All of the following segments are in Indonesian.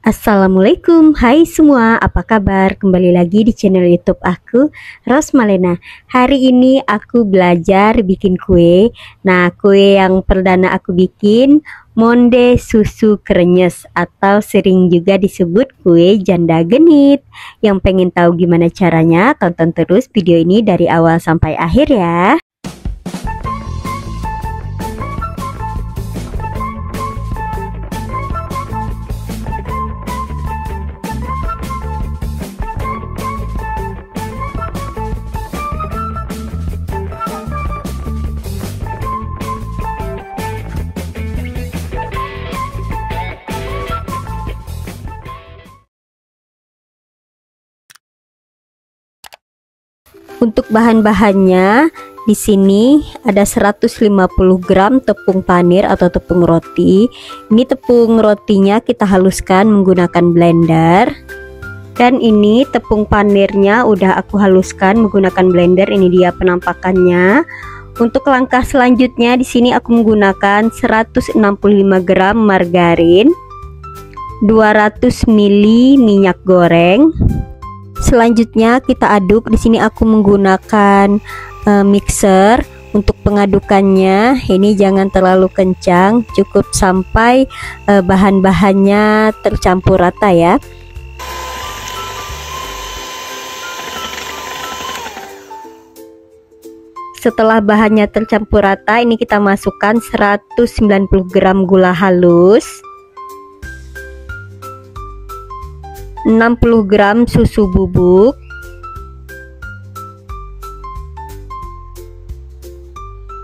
Assalamualaikum, hai semua, apa kabar? Kembali lagi di channel YouTube aku, Rosmalena. Hari ini aku belajar bikin kue. Nah, kue yang perdana aku bikin monde susu krenyes atau sering juga disebut kue janda genit. Yang pengen tahu gimana caranya, tonton terus video ini dari awal sampai akhir ya. Untuk bahan-bahannya di sini ada 150 gram tepung panir atau tepung roti. Ini tepung rotinya kita haluskan menggunakan blender. Dan ini tepung panirnya udah aku haluskan menggunakan blender. Ini dia penampakannya. Untuk langkah selanjutnya di sini aku menggunakan 165 gram margarin, 200 ml minyak goreng. Selanjutnya kita aduk. Di sini aku menggunakan mixer untuk pengadukannya. Ini jangan terlalu kencang, cukup sampai bahan-bahannya tercampur rata ya. Setelah bahannya tercampur rata, ini kita masukkan 190 gram gula halus, 60 gram susu bubuk,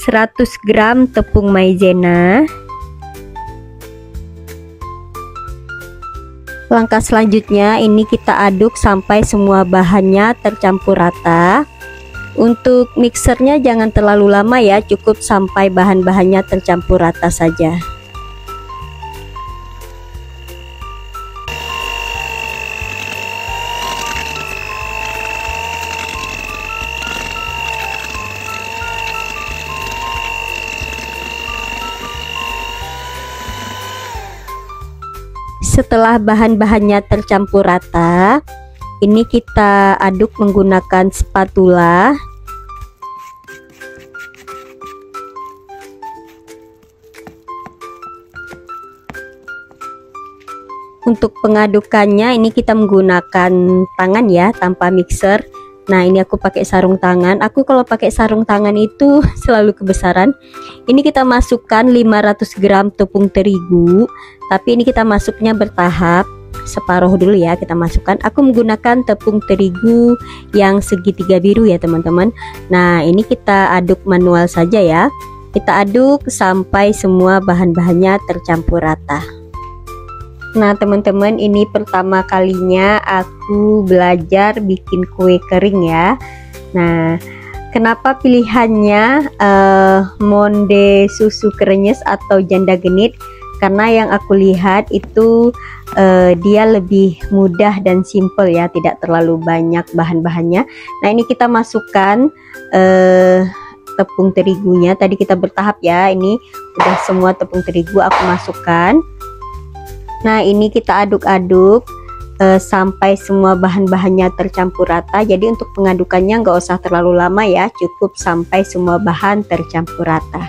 100 gram tepung maizena. Langkah selanjutnya ini kita aduk sampai semua bahannya tercampur rata. Untuk mixernya jangan terlalu lama ya, cukup sampai bahan-bahannya tercampur rata saja. Setelah bahan-bahannya tercampur rata, ini kita aduk menggunakan spatula. Untuk pengadukannya ini kita menggunakan tangan ya, tanpa mixer. Nah, ini aku pakai sarung tangan. Aku kalau pakai sarung tangan itu selalu kebesaran. Ini kita masukkan 500 gram tepung terigu, tapi ini kita masuknya bertahap. Separuh dulu ya kita masukkan. Aku menggunakan tepung terigu yang segitiga biru ya teman-teman. Nah, ini kita aduk manual saja ya. Kita aduk sampai semua bahan-bahannya tercampur rata. Nah teman-teman, ini pertama kalinya aku belajar bikin kue kering ya. Nah, kenapa pilihannya monde susu krenyes atau janda genit? Karena yang aku lihat itu dia lebih mudah dan simple ya, tidak terlalu banyak bahan-bahannya. Nah, ini kita masukkan tepung terigunya. Tadi kita bertahap ya, ini udah semua tepung terigu aku masukkan. Nah, ini kita aduk-aduk sampai semua bahan-bahannya tercampur rata. Jadi untuk pengadukannya nggak usah terlalu lama ya, cukup sampai semua bahan tercampur rata.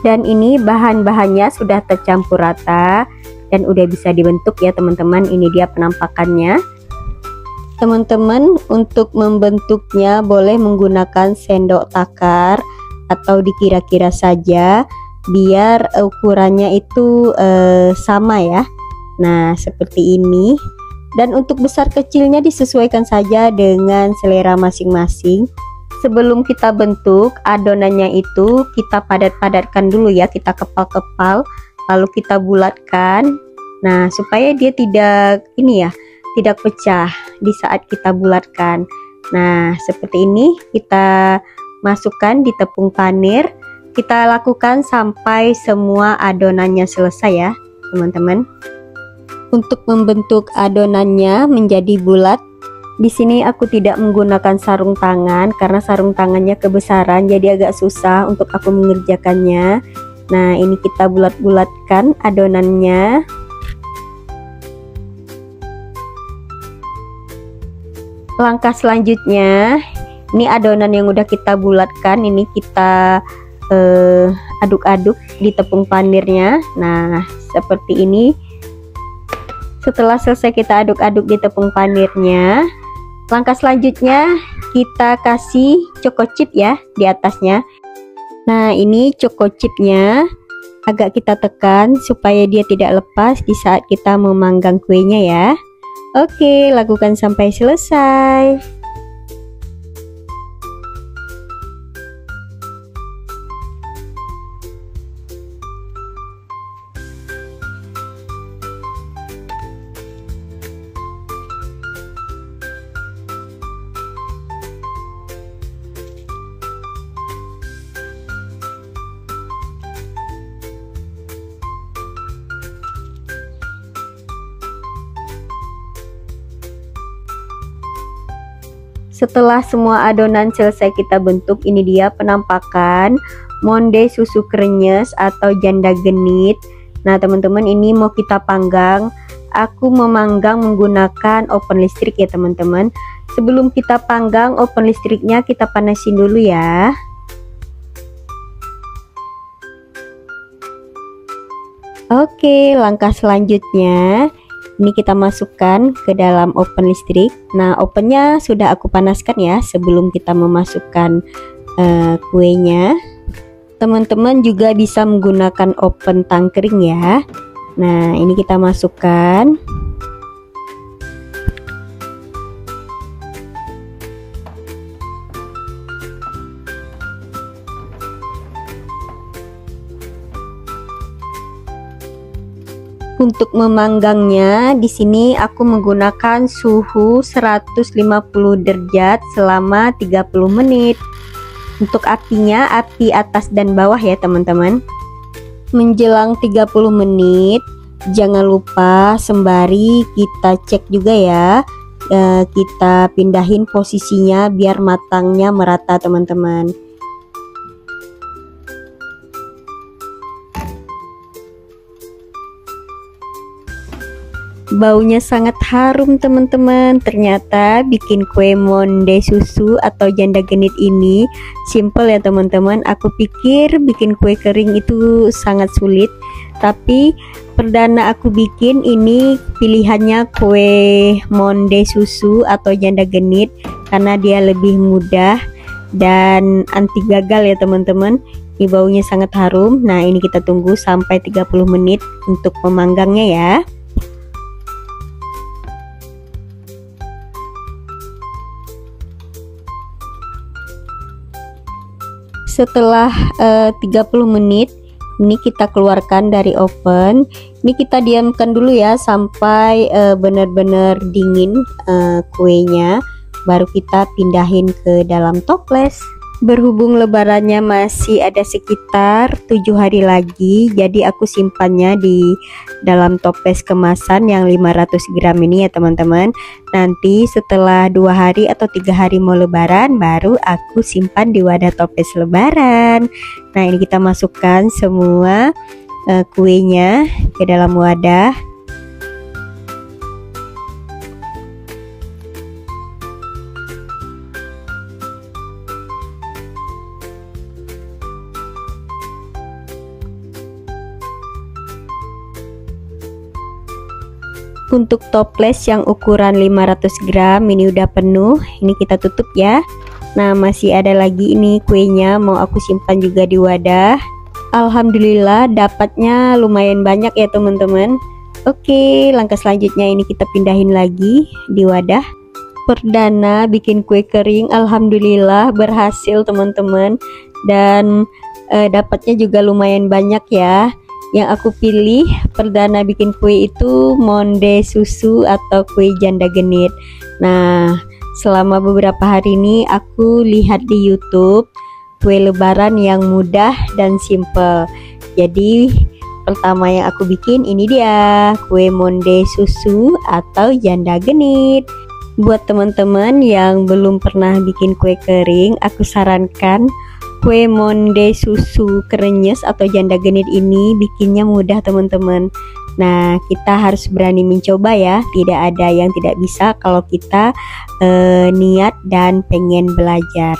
Dan ini bahan-bahannya sudah tercampur rata dan udah bisa dibentuk ya teman-teman. Ini dia penampakannya. Teman-teman, untuk membentuknya boleh menggunakan sendok takar atau dikira-kira saja biar ukurannya itu sama ya. Nah, seperti ini. Dan untuk besar kecilnya disesuaikan saja dengan selera masing-masing. Sebelum kita bentuk adonannya itu kita padat-padatkan dulu ya, kita kepal-kepal lalu kita bulatkan. Nah, supaya dia tidak tidak pecah di saat kita bulatkan. Nah, seperti ini kita masukkan di tepung panir. Kita lakukan sampai semua adonannya selesai ya teman-teman. Untuk membentuk adonannya menjadi bulat, Di sini aku tidak menggunakan sarung tangan karena sarung tangannya kebesaran, jadi agak susah untuk aku mengerjakannya. Nah, ini kita bulat-bulatkan adonannya. Langkah selanjutnya, ini adonan yang udah kita bulatkan, ini kita aduk-aduk di tepung panirnya. Nah, seperti ini. Setelah selesai kita aduk-aduk di tepung panirnya, langkah selanjutnya kita kasih choco chip ya di atasnya. Nah, ini choco chipnya agak kita tekan supaya dia tidak lepas di saat kita memanggang kuenya ya. Oke, lakukan sampai selesai. Setelah semua adonan selesai kita bentuk, ini dia penampakan monde susu krenyes atau janda genit. Nah teman-teman, ini mau kita panggang. Aku memanggang menggunakan oven listrik ya teman-teman. Sebelum kita panggang, oven listriknya kita panasin dulu ya. Oke, langkah selanjutnya ini kita masukkan ke dalam oven listrik. Nah, ovennya sudah aku panaskan ya sebelum kita memasukkan kuenya. Teman-teman juga bisa menggunakan oven tangkring ya. Nah, ini kita masukkan. Untuk memanggangnya, di sini aku menggunakan suhu 150 derajat selama 30 menit. Untuk apinya, api atas dan bawah ya teman-teman. Menjelang 30 menit, jangan lupa sembari kita cek juga ya. Kita pindahin posisinya biar matangnya merata teman-teman. Baunya sangat harum teman-teman. Ternyata bikin kue monde susu atau janda genit ini simple ya teman-teman. Aku pikir bikin kue kering itu sangat sulit, tapi perdana aku bikin ini pilihannya kue monde susu atau janda genit karena dia lebih mudah dan anti gagal ya teman-teman. Ini baunya sangat harum. Nah, ini kita tunggu sampai 30 menit untuk memanggangnya ya. Setelah 30 menit ini kita keluarkan dari oven. Ini kita diamkan dulu ya sampai benar-benar dingin kuenya, baru kita pindahin ke dalam toples. Berhubung lebarannya masih ada sekitar 7 hari lagi, jadi aku simpannya di dalam toples kemasan yang 500 gram ini ya teman-teman. Nanti setelah 2 hari atau 3 hari mau lebaran, baru aku simpan di wadah toples lebaran. Nah, ini kita masukkan semua kuenya ke dalam wadah. Untuk toples yang ukuran 500 gram ini udah penuh. Ini kita tutup ya. Nah, masih ada lagi ini kuenya mau aku simpan juga di wadah. Alhamdulillah dapatnya lumayan banyak ya teman-teman. Oke, langkah selanjutnya ini kita pindahin lagi di wadah. Perdana bikin kue kering, alhamdulillah berhasil teman-teman. Dan dapatnya juga lumayan banyak ya. Yang aku pilih perdana bikin kue itu monde susu atau kue janda genit. Nah, selama beberapa hari ini aku lihat di YouTube kue lebaran yang mudah dan simple. Jadi pertama yang aku bikin ini dia, kue monde susu atau janda genit. Buat teman-teman yang belum pernah bikin kue kering, aku sarankan kue monde susu krenyes atau janda genit ini bikinnya mudah teman-teman. Nah, kita harus berani mencoba ya. Tidak ada yang tidak bisa kalau kita niat dan pengen belajar.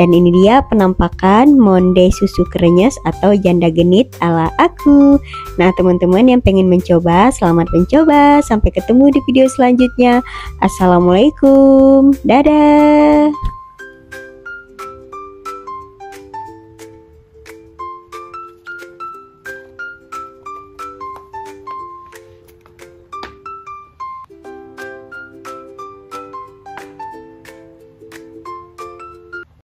Dan ini dia penampakan monde susu krenyes atau janda genit ala aku. Nah, teman-teman yang pengen mencoba, selamat mencoba. Sampai ketemu di video selanjutnya. Assalamualaikum. Dadah.